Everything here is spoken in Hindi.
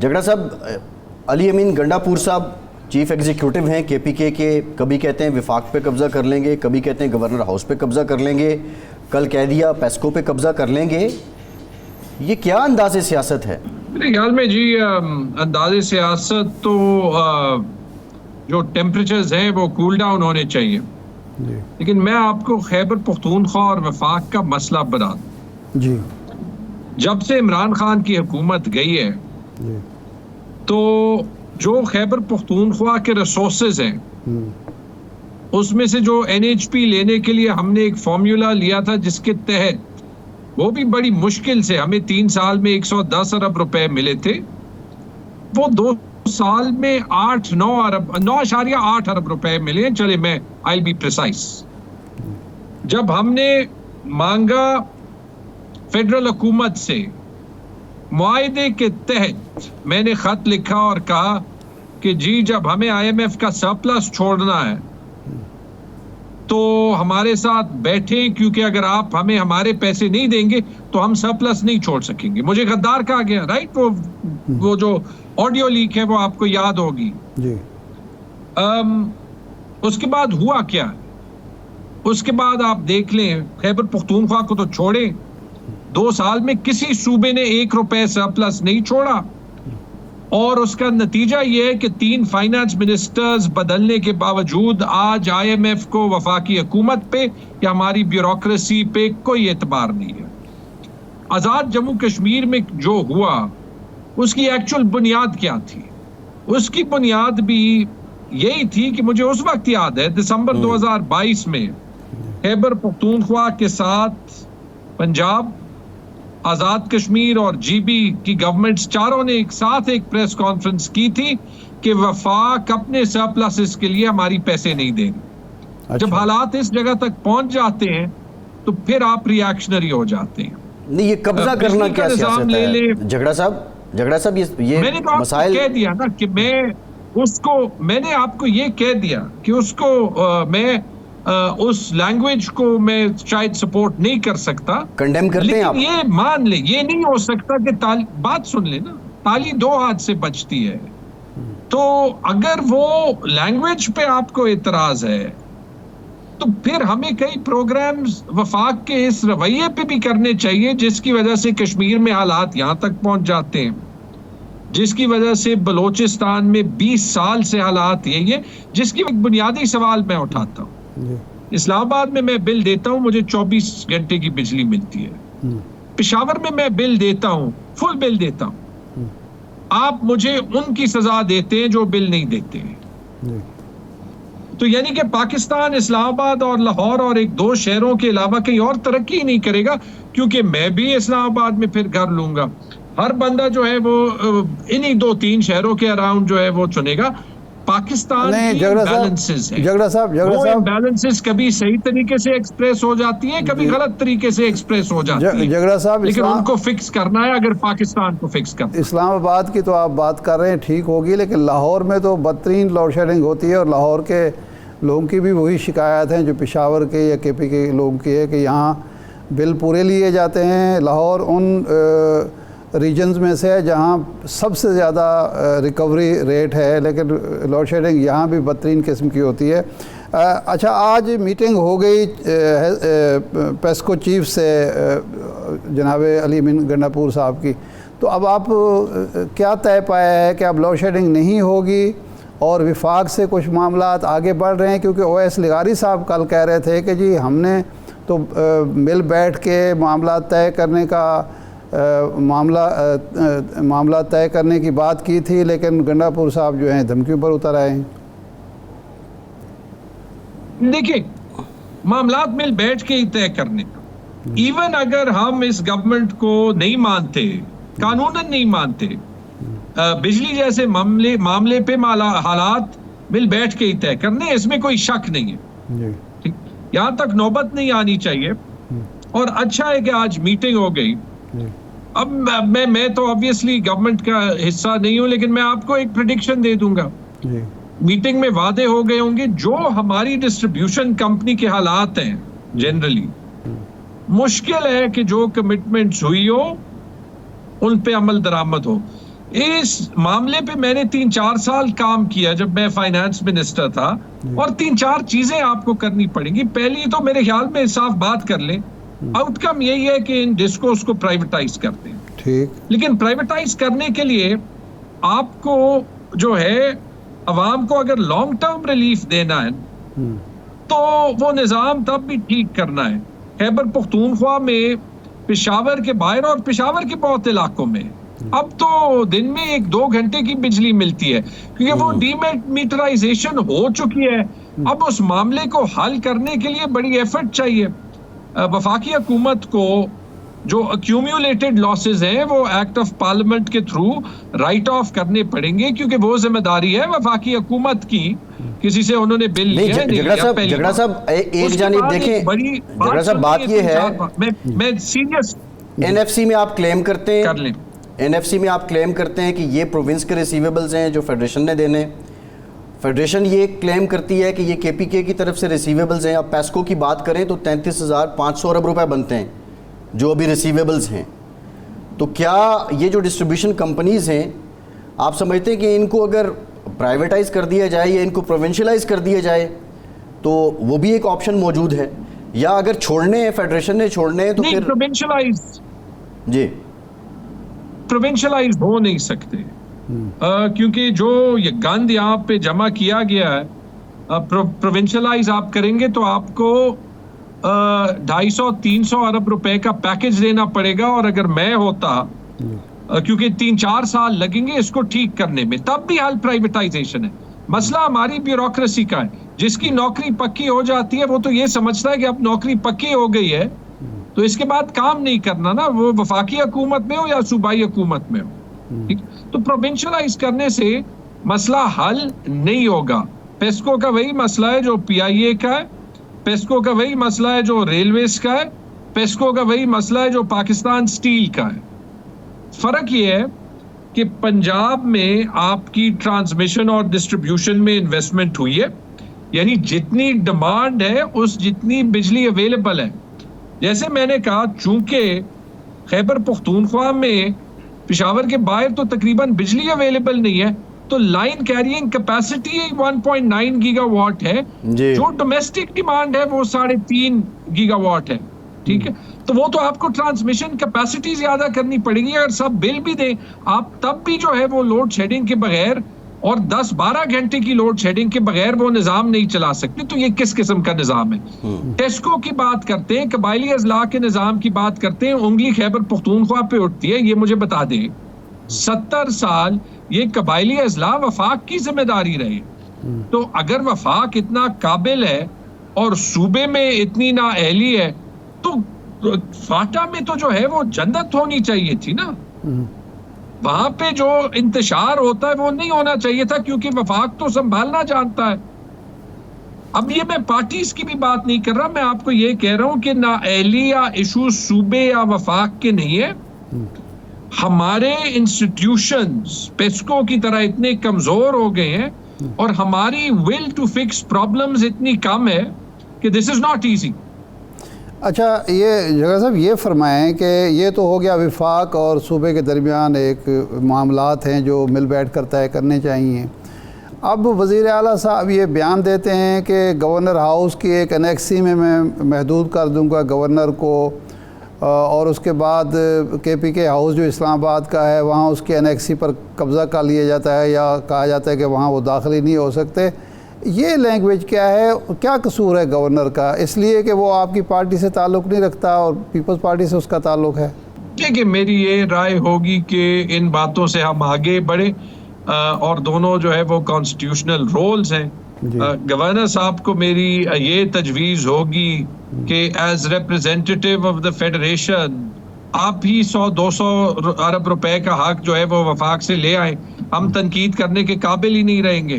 झगड़ा साहब, अली अमीन गंडापुर साहब चीफ एग्जीक्यूटिव हैं केपीके के। कभी कहते हैं विफाक पे कब्जा कर लेंगे, कभी कहते हैं गवर्नर हाउस पे कब्जा कर लेंगे, कल कह दिया पेस्को पे कब्जा कर लेंगे। ये क्या अंदाज़े सियासत है? मेरे ख्याल में जी अंदाज़े सियासत तो जो टेम्परेचर्स हैं वो कूल डाउन होने चाहिए, लेकिन मैं आपको खैबर पख्तूनख्वा और वफाक का मसला बता दूं जी। जब से इमरान खान की हुकूमत गई है जी, तो जो खैबर पख्तूनख्वा के रिसोर्सेज हैं उसमें से जो NHP लेने के लिए हमने एक फॉर्मूला लिया था, जिसके तहत वो भी बड़ी मुश्किल से हमें 3 साल में 110 अरब रुपए मिले थे, वो 2 साल में 9.8 अरब रुपए मिले। चले मैं आई बी प्रिसाइज। जब हमने मांगा फेडरल हुकूमत से, मुआहदे के तहत मैंने खत लिखा और कहा कि जी जब हमें IMF का सरप्लस छोड़ना है तो हमारे साथ बैठे, क्योंकि अगर आप हमें हमारे पैसे नहीं देंगे तो हम सरप्लस नहीं छोड़ सकेंगे। मुझे गद्दार कहा गया, राइट? वो जो ऑडियो लीक है वो आपको याद होगी जी। उसके बाद हुआ क्या? उसके बाद आप देख लें, खैबर पख्तूनख्वा को तो छोड़े, 2 साल में किसी सूबे ने 1 रुपए सरप्लस नहीं छोड़ा, और उसका नतीजा ये है कि 3 फाइनेंस मिनिस्टर्स बदलने के बावजूद आज IMF को वफाकी हुकूमत पे या हमारी ब्यूरोक्रेसी पे कोई एतबार नहीं है। आज़ाद जम्मू कश्मीर में जो हुआ उसकी एक्चुअल बुनियाद क्या थी? उसकी बुनियाद भी यही थी कि मुझे उस वक्त याद है दिसंबर 2022 में खैबर पख्तूनख्वा के साथ पंजाब, आज़ाद कश्मीर और GB की गवर्नमेंट्स चारों ने एक साथ एक प्रेस कॉन्फ्रेंस की थी कि वफाक अपने सरप्लसेस के लिए हमारी पैसे नहीं देंगे। अच्छा। जब हालात इस जगह तक पहुंच जाते हैं तो फिर आप रिएक्शनरी हो जाते हैं। नहीं, ये कब्जा करना क्या सियासत है? झगड़ा साहब ये मैंने तो आपको कह दिया ना कि मैंने आपको ये कह दिया कि उसको मैं उस लैंग्वेज को मैं शायद सपोर्ट नहीं कर सकता, कंडेम करते हैं आप। ये मान ले, ये नहीं हो सकता कि बात सुन ले ना, ताली 2 हाथ से बजती है। तो अगर वो लैंग्वेज पे आपको एतराज है तो फिर हमें कई प्रोग्राम्स वफाक के इस रवैये पे भी करने चाहिए, जिसकी वजह से कश्मीर में हालात यहाँ तक पहुंच जाते हैं, जिसकी वजह से बलोचिस्तान में 20 साल से हालात यही है। जिसकी एक बुनियादी सवाल मैं उठाता हूँ, इस्लामाबाद में मैं बिल देता हूं, मुझे 24 घंटे की बिजली मिलती है। पेशावर में मैं बिल देता हूं, फुल बिल देता हूं। आप मुझे उनकी सजा देते हैं जो बिल नहीं देते हैं। तो यानी कि पाकिस्तान इस्लामाबाद और लाहौर और 1-2 शहरों के अलावा कहीं और तरक्की नहीं करेगा, क्योंकि मैं भी इस्लामाबाद में फिर घर लूंगा। हर बंदा जो है वो इन्हीं 2-3 शहरों के अराउंड जो है वो चुनेगा। पाकिस्तान की बैलेंसेस हैं, वो बैलेंसेस कभी सही तरीके से एक्सप्रेस हो जाती है, कभी गलत तरीके से एक्सप्रेस हो जाती है, झगड़ा साहब, लेकिन उनको फिक्स करना है। अगर पाकिस्तान को फिक्स करना, इस्लामाबाद की तो आप बात कर रहे हैं, ठीक होगी, लेकिन लाहौर में तो बदतरीन लोड शेडिंग होती है, और लाहौर के लोगों की भी वही शिकायत है जो पेशावर के या KP के लोगों की है कि यहाँ बिल पूरे लिए जाते हैं। लाहौर उन रीजन्स में से है जहाँ सबसे ज़्यादा रिकवरी रेट है, लेकिन लोड शेडिंग यहाँ भी बदतरीन किस्म की होती है। अच्छा, आज मीटिंग हो गई पेस्को चीफ से जनाब अली अमीन गंडापुर साहब की, तो अब आप क्या तय पाया है कि अब लोड शेडिंग नहीं होगी और विफाक से कुछ मामलात आगे बढ़ रहे हैं? क्योंकि OS लिगारी साहब कल कह रहे थे कि जी हमने तो मिल बैठ के मामला तय करने का मामला तय करने की बात की थी, लेकिन गंडापुर साहब जो हैं धमकियों पर उतर आए हैं। देखिए, मामलात मिल बैठ के ही तय करने का, इवन अगर हम इस गवर्नमेंट को नहीं मानते, कानूनन नहीं मानते, बिजली जैसे मामले पे हालात मिल बैठ के ही तय करने, इसमें कोई शक नहीं है। ठीक, यहाँ तक नौबत नहीं आनी चाहिए। और अच्छा है कि आज मीटिंग हो गई। अब मैं तो ऑब्वियसली गवर्नमेंट का हिस्सा नहीं हूं, लेकिन मैं आपको एक प्रेडिक्शन दे दूंगा। मीटिंग में वादे हो गए होंगे, जो हमारी डिस्ट्रीब्यूशन कंपनी के हालात हैं जनरली, मुश्किल है कि जो कमिटमेंट्स हुई हो उन पे अमल दरामद हो। इस मामले पे मैंने 3-4 साल काम किया जब मैं फाइनेंस मिनिस्टर था, और 3-4 चीजें आपको करनी पड़ेंगी। पहली तो मेरे ख्याल में साफ बात कर लें, आउटकम यही है कि इन डिस्कोस को प्राइवेटाइज करते हैं। ठीक, लेकिन प्राइवेटाइज करने के लिए आपको जो है अवाम को अगर लॉन्ग टर्म रिलीफ देना है तो वो निज़ाम तब भी ठीक करना है। खैबर पख्तूनख्वा में, पेशावर के बाहर और पेशावर के बहुत इलाकों में अब तो दिन में 1-2 घंटे की बिजली मिलती है, क्योंकि वो डीमीटराइजेशन हो चुकी है। अब उस मामले को हल करने के लिए बड़ी एफर्ट चाहिए। वफाकी हुकूमत को जो अक्यूमुलेटेड लॉसेस हैं वो एक्ट ऑफ पार्लियामेंट के थ्रू राइट ऑफ करने पड़ेंगे, क्योंकि वो जिम्मेदारी है वफाकी हुकूमत की। किसी से उन्होंने बिल लिया है, झगड़ा साहब एक जानिब देखें, झगड़ा साहब बात ये है, मैं सीरियस, एनएफसी में आप क्लेम करते हैं, कर लें, एनएफसी में आप क्लेम करते हैं कि ये प्रोविंस के रिसीवेबल्स हैं जो फेडरेशन ने देने। फेडरेशन ये क्लेम करती है कि ये केपीके की तरफ से रिसीवेबल्स हैं। अब पेस्को की बात करें तो 33,500 अरब रुपए बनते हैं जो अभी रिसीवेबल्स हैं। तो क्या ये जो डिस्ट्रीब्यूशन कंपनीज़ हैं, आप समझते हैं कि इनको अगर प्राइवेटाइज कर दिया जाए या इनको प्रोविंशियलाइज कर दिया जाए तो वो भी एक ऑप्शन मौजूद है, या अगर छोड़ने हैं, फेडरेशन ने छोड़ने हैं तो फिर प्रोविंशियलाइज हो नहीं सकते, क्योंकि जो ये गंद यहाँ पे जमा किया गया है, प्रोविंशियलाइज आप करेंगे तो आपको 250-300 अरब रुपए का पैकेज देना पड़ेगा। और अगर मैं होता, क्योंकि 3-4 साल लगेंगे इसको ठीक करने में, तब भी हाल प्राइवेटाइजेशन है। मसला हमारी ब्यूरोक्रेसी का है। जिसकी नौकरी पक्की हो जाती है वो तो ये समझता है कि अब नौकरी पक्की हो गई है तो इसके बाद काम नहीं करना ना, वो वफाकी हुकूमत में हो या सूबाई हुकूमत में हो। ठीक, तो प्रोविंशियलाइज करने से मसला हल नहीं होगा। पेस्को का वही मसला है जो PIA का है, पेस्को का वही मसला है जो रेलवेज का है, पेस्को का वही मसला है जो पाकिस्तान स्टील का है। फर्क ये है कि पंजाब में आपकी ट्रांसमिशन और डिस्ट्रीब्यूशन में इन्वेस्टमेंट हुई है, यानी जितनी डिमांड है उस जितनी बिजली अवेलेबल है। जैसे मैंने कहा, चूंकि खैबर पख्तूनख्वा में पेशावर के बाहर तो तकरीबन बिजली अवेलेबल नहीं है, तो लाइन कैरियंग कैपेसिटी 1.9 गीगावाट है, जो डोमेस्टिक डिमांड है वो 3.5 गीगावाट है। ठीक है, तो वो तो आपको ट्रांसमिशन कैपेसिटी ज्यादा करनी पड़ेगी। अगर सब बिल भी दें आप, तब भी जो है वो लोड शेडिंग के बगैर और 10-12 घंटे की लोड शेडिंग के बगैर वो निजाम नहीं चला सकते। तो ये किस किस्म का निजाम है? टेस्को की बात करते हैं, कबायली अजला के निजाम की बात करते हैं, उंगली खैबर पख्तूनख्वा पे उठती है। ये मुझे बता दें, 70 साल ये कबायली अजला वफाक की जिम्मेदारी रहे। तो अगर वफाक इतना काबिल है और सूबे में इतनी नाअहली है, तो फाटा में तो जो है वो जन्नत होनी चाहिए थी ना। वहां पे जो इंतशार होता है वो नहीं होना चाहिए था, क्योंकि वफाक तो संभालना जानता है। अब ये मैं पार्टीज की भी बात नहीं कर रहा, मैं आपको ये कह रहा हूं कि नाअहली या इशू सूबे या वफाक के नहीं है। हमारे इंस्टीट्यूशंस पेस्को की तरह इतने कमजोर हो गए हैं और हमारी विल टू फिक्स प्रॉब्लम्स इतनी कम है कि दिस इज नॉट इजी। अच्छा, ये जगह साहब ये फरमाएं कि ये तो हो गया विफाक और सूबे के दरमियान एक मामलात हैं जो मिल बैठ कर तय करने चाहिए। अब वज़ीर आला साहब ये बयान देते हैं कि गवर्नर हाउस की एक एनेक्सी में मैं महदूद कर दूंगा गवर्नर को, और उसके बाद KPK हाउस जो इस्लामाबाद का है वहाँ उसकी एनेक्सी पर कब्ज़ा कर लिया जाता है, या कहा जाता है कि वहाँ वो दाखिल ही नहीं हो सकते। ये लैंग्वेज क्या है, क्या कसूर है गवर्नर का? इसलिए कि वो आपकी पार्टी से ताल्लुक़ नहीं रखता और पीपल्स पार्टी से उसका ताल्लुक़ है। देखिए, मेरी ये राय होगी कि इन बातों से हम आगे बढ़े, और दोनों जो है वो कॉन्स्टिट्यूशनल रोल्स हैं। गवर्नर साहब को मेरी ये तजवीज़ होगी कि as representative of the federation आप ही 100-200 अरब रुपए का हक जो है वो वफाक से ले आए। हम तनकीद करने के काबिल ही नहीं रहेंगे।